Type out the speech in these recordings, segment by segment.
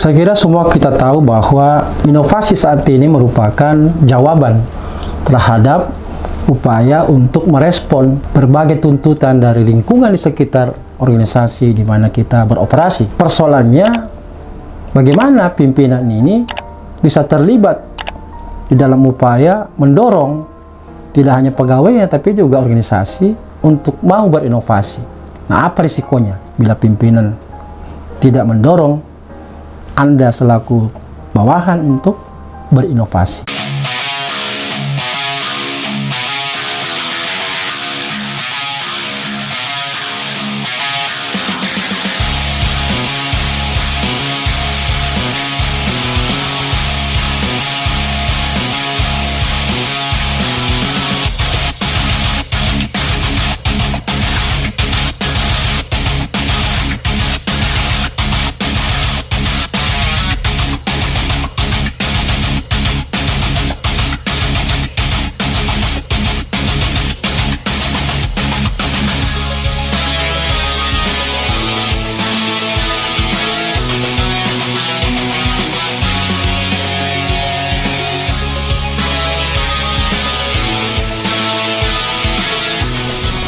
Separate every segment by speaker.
Speaker 1: Saya kira semua kita tahu bahwa inovasi saat ini merupakan jawaban terhadap upaya untuk merespon berbagai tuntutan dari lingkungan di sekitar organisasi di mana kita beroperasi. Persoalannya, bagaimana pimpinan ini bisa terlibat di dalam upaya mendorong tidak hanya pegawainya tapi juga organisasi untuk mau berinovasi. Nah, apa risikonya bila pimpinan tidak mendorong Anda selaku bawahan untuk berinovasi?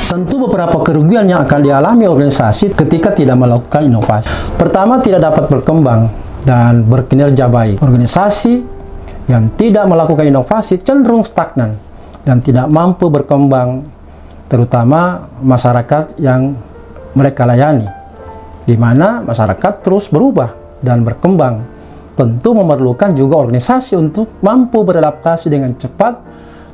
Speaker 1: Tentu beberapa kerugian yang akan dialami organisasi ketika tidak melakukan inovasi. Pertama, tidak dapat berkembang dan berkinerja baik. Organisasi yang tidak melakukan inovasi cenderung stagnan dan tidak mampu berkembang, terutama masyarakat yang mereka layani, di mana masyarakat terus berubah dan berkembang. Tentu memerlukan juga organisasi untuk mampu beradaptasi dengan cepat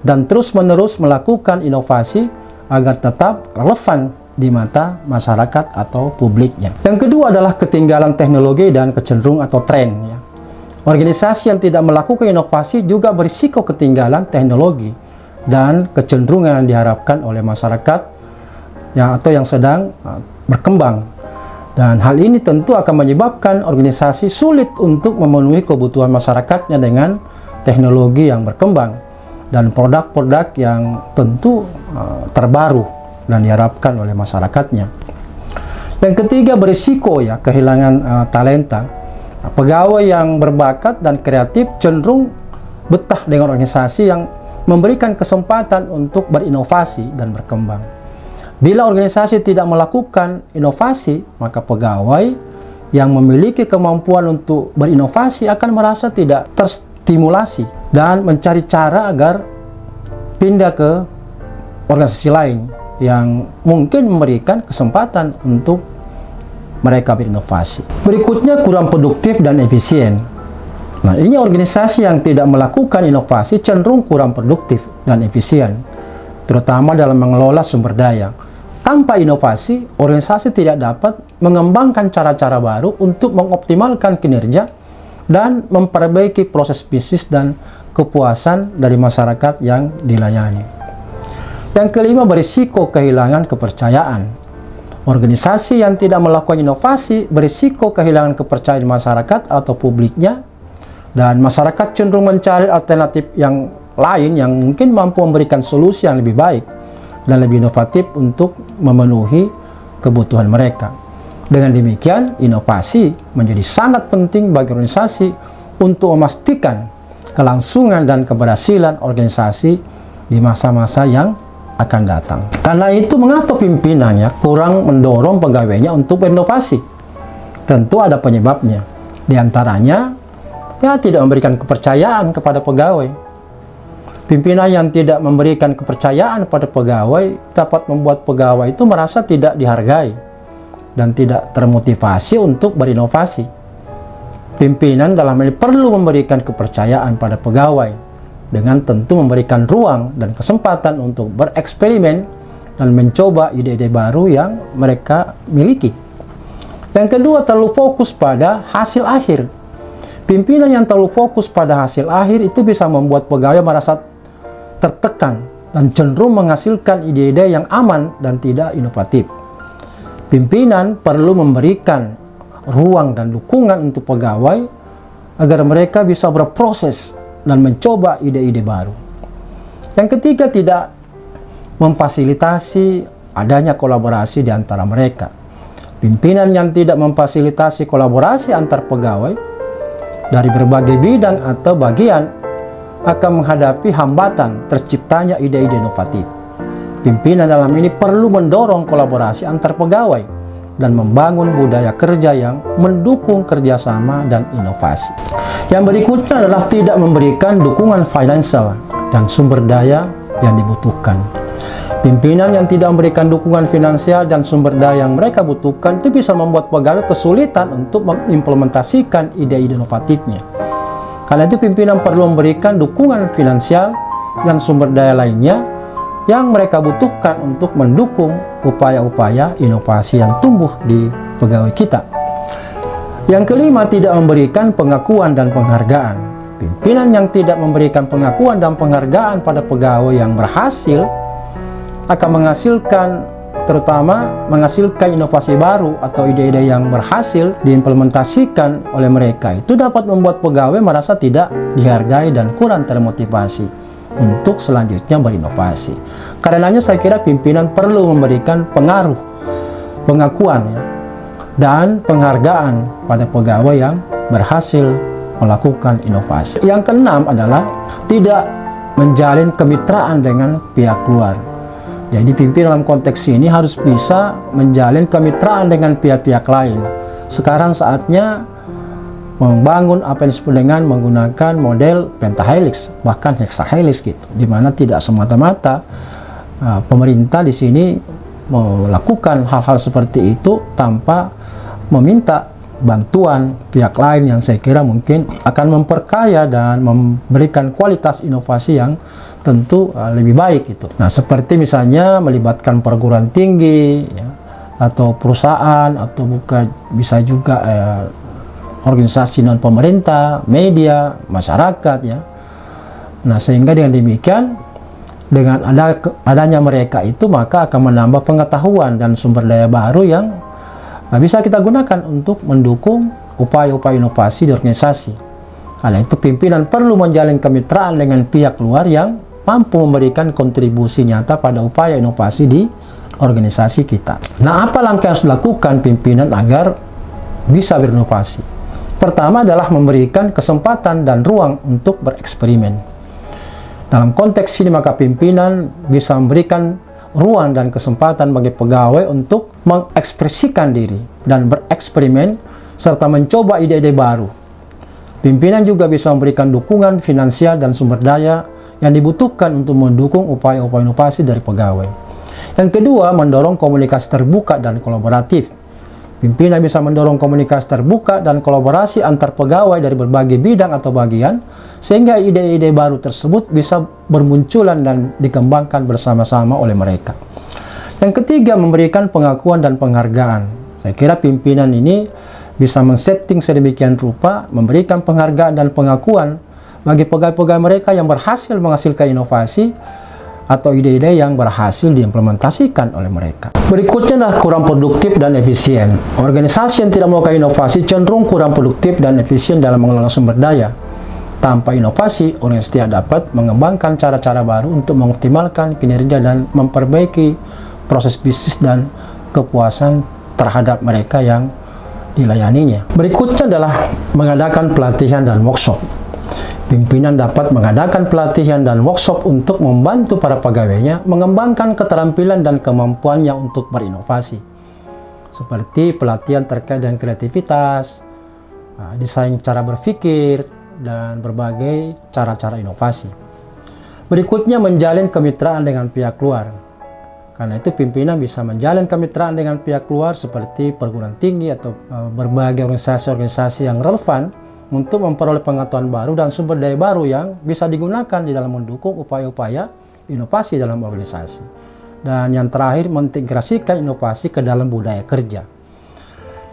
Speaker 1: dan terus-menerus melakukan inovasi agar tetap relevan di mata masyarakat atau publiknya. Yang kedua adalah ketinggalan teknologi dan kecenderungan atau tren. Organisasi yang tidak melakukan inovasi juga berisiko ketinggalan teknologi dan kecenderungan yang diharapkan oleh masyarakat atau yang sedang berkembang. Dan hal ini tentu akan menyebabkan organisasi sulit untuk memenuhi kebutuhan masyarakatnya dengan teknologi yang berkembang dan produk-produk yang tentu terbaru dan diharapkan oleh masyarakatnya. Yang ketiga, berisiko kehilangan talenta. Pegawai yang berbakat dan kreatif cenderung betah dengan organisasi yang memberikan kesempatan untuk berinovasi dan berkembang. Bila organisasi tidak melakukan inovasi, maka pegawai yang memiliki kemampuan untuk berinovasi akan merasa tidak terstimulasi dan mencari cara agar pindah ke organisasi lain yang mungkin memberikan kesempatan untuk mereka berinovasi. Berikutnya, kurang produktif dan efisien. Nah, ini organisasi yang tidak melakukan inovasi cenderung kurang produktif dan efisien, terutama dalam mengelola sumber daya. Tanpa inovasi, organisasi tidak dapat mengembangkan cara-cara baru untuk mengoptimalkan kinerja dan memperbaiki proses bisnis dan kepuasan dari masyarakat yang dilayani. Yang kelima, berisiko kehilangan kepercayaan. Organisasi yang tidak melakukan inovasi berisiko kehilangan kepercayaan masyarakat atau publiknya, dan masyarakat cenderung mencari alternatif yang lain yang mungkin mampu memberikan solusi yang lebih baik dan lebih inovatif untuk memenuhi kebutuhan mereka. Dengan demikian, inovasi menjadi sangat penting bagi organisasi untuk memastikan kelangsungan dan keberhasilan organisasi di masa-masa yang akan datang. Karena itu, mengapa pimpinannya kurang mendorong pegawainya untuk berinovasi? Tentu ada penyebabnya. Di antaranya, tidak memberikan kepercayaan kepada pegawai. Pimpinan yang tidak memberikan kepercayaan pada pegawai dapat membuat pegawai itu merasa tidak dihargai dan tidak termotivasi untuk berinovasi. Pimpinan dalam hal ini perlu memberikan kepercayaan pada pegawai dengan tentu memberikan ruang dan kesempatan untuk bereksperimen dan mencoba ide-ide baru yang mereka miliki. Yang kedua, terlalu fokus pada hasil akhir. Pimpinan yang terlalu fokus pada hasil akhir itu bisa membuat pegawai merasa tertekan dan cenderung menghasilkan ide-ide yang aman dan tidak inovatif. Pimpinan perlu memberikan ruang dan dukungan untuk pegawai agar mereka bisa berproses dan mencoba ide-ide baru. Yang ketiga, tidak memfasilitasi adanya kolaborasi di antara mereka. Pimpinan yang tidak memfasilitasi kolaborasi antar pegawai dari berbagai bidang atau bagian akan menghadapi hambatan terciptanya ide-ide inovatif. Pimpinan dalam ini perlu mendorong kolaborasi antar pegawai dan membangun budaya kerja yang mendukung kerjasama dan inovasi. Yang berikutnya adalah tidak memberikan dukungan finansial dan sumber daya yang dibutuhkan. Pimpinan yang tidak memberikan dukungan finansial dan sumber daya yang mereka butuhkan itu bisa membuat pegawai kesulitan untuk mengimplementasikan ide-ide inovatifnya. Karena itu pimpinan perlu memberikan dukungan finansial dan sumber daya lainnya yang mereka butuhkan untuk mendukung upaya-upaya inovasi yang tumbuh di pegawai kita. Yang kelima, tidak memberikan pengakuan dan penghargaan. Pimpinan yang tidak memberikan pengakuan dan penghargaan pada pegawai yang berhasil akan menghasilkan inovasi baru atau ide-ide yang berhasil diimplementasikan oleh mereka. Itu dapat membuat pegawai merasa tidak dihargai dan kurang termotivasi untuk selanjutnya berinovasi. Karenanya saya kira pimpinan perlu memberikan pengakuan dan penghargaan pada pegawai yang berhasil melakukan inovasi. Yang keenam adalah tidak menjalin kemitraan dengan pihak luar. Jadi pimpinan dalam konteks ini harus bisa menjalin kemitraan dengan pihak-pihak lain. Sekarang saatnya membangun apa yang disebut dengan menggunakan model pentahelix, bahkan hexahelix gitu, di mana tidak semata-mata pemerintah di sini melakukan hal-hal seperti itu tanpa meminta bantuan pihak lain yang saya kira mungkin akan memperkaya dan memberikan kualitas inovasi yang tentu lebih baik gitu. Nah, seperti misalnya melibatkan perguruan tinggi ya, atau perusahaan atau bisa juga organisasi non pemerintah, media, masyarakat ya. Nah, sehingga dengan demikian dengan adanya mereka itu maka akan menambah pengetahuan dan sumber daya baru yang bisa kita gunakan untuk mendukung upaya-upaya inovasi di organisasi. Karena itu pimpinan perlu menjalin kemitraan dengan pihak luar yang mampu memberikan kontribusi nyata pada upaya inovasi di organisasi kita. Nah, apa langkah yang harus dilakukan pimpinan agar bisa berinovasi? Pertama adalah memberikan kesempatan dan ruang untuk bereksperimen. Dalam konteks ini maka pimpinan bisa memberikan ruang dan kesempatan bagi pegawai untuk mengekspresikan diri dan bereksperimen serta mencoba ide-ide baru. Pimpinan juga bisa memberikan dukungan finansial dan sumber daya yang dibutuhkan untuk mendukung upaya-upaya inovasi dari pegawai. Yang kedua, mendorong komunikasi terbuka dan kolaboratif. Pimpinan bisa mendorong komunikasi terbuka dan kolaborasi antar pegawai dari berbagai bidang atau bagian, sehingga ide-ide baru tersebut bisa bermunculan dan dikembangkan bersama-sama oleh mereka. Yang ketiga, memberikan pengakuan dan penghargaan. Saya kira pimpinan ini bisa men-setting sedemikian rupa, memberikan penghargaan dan pengakuan bagi pegawai-pegawai mereka yang berhasil menghasilkan inovasi atau ide-ide yang berhasil diimplementasikan oleh mereka. Berikutnya adalah kurang produktif dan efisien. Organisasi yang tidak melakukan inovasi cenderung kurang produktif dan efisien dalam mengelola sumber daya. Tanpa inovasi, organisasi tidak dapat mengembangkan cara-cara baru untuk mengoptimalkan kinerja dan memperbaiki proses bisnis dan kepuasan terhadap mereka yang dilayaninya. Berikutnya adalah mengadakan pelatihan dan workshop. Pimpinan dapat mengadakan pelatihan dan workshop untuk membantu para pegawainya mengembangkan keterampilan dan kemampuannya untuk berinovasi. Seperti pelatihan terkait dengan kreativitas, desain cara berpikir, dan berbagai cara-cara inovasi. Berikutnya, menjalin kemitraan dengan pihak luar. Karena itu pimpinan bisa menjalin kemitraan dengan pihak luar seperti perguruan tinggi atau berbagai organisasi-organisasi yang relevan untuk memperoleh pengetahuan baru dan sumber daya baru yang bisa digunakan di dalam mendukung upaya-upaya inovasi dalam organisasi. Dan yang terakhir, mengintegrasikan inovasi ke dalam budaya kerja.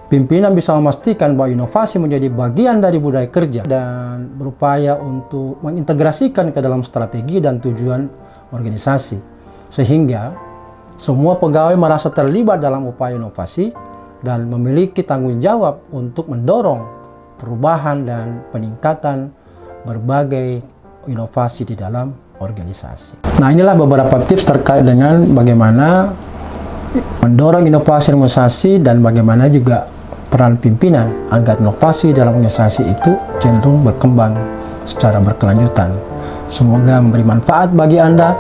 Speaker 1: Pimpinan bisa memastikan bahwa inovasi menjadi bagian dari budaya kerja dan berupaya untuk mengintegrasikan ke dalam strategi dan tujuan organisasi. Sehingga semua pegawai merasa terlibat dalam upaya inovasi dan memiliki tanggung jawab untuk mendorong perubahan dan peningkatan berbagai inovasi di dalam organisasi. Nah, inilah beberapa tips terkait dengan bagaimana mendorong inovasi organisasi dan bagaimana juga peran pimpinan agar inovasi dalam organisasi itu cenderung berkembang secara berkelanjutan. Semoga memberi manfaat bagi Anda.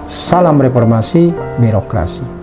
Speaker 1: Salam reformasi birokrasi.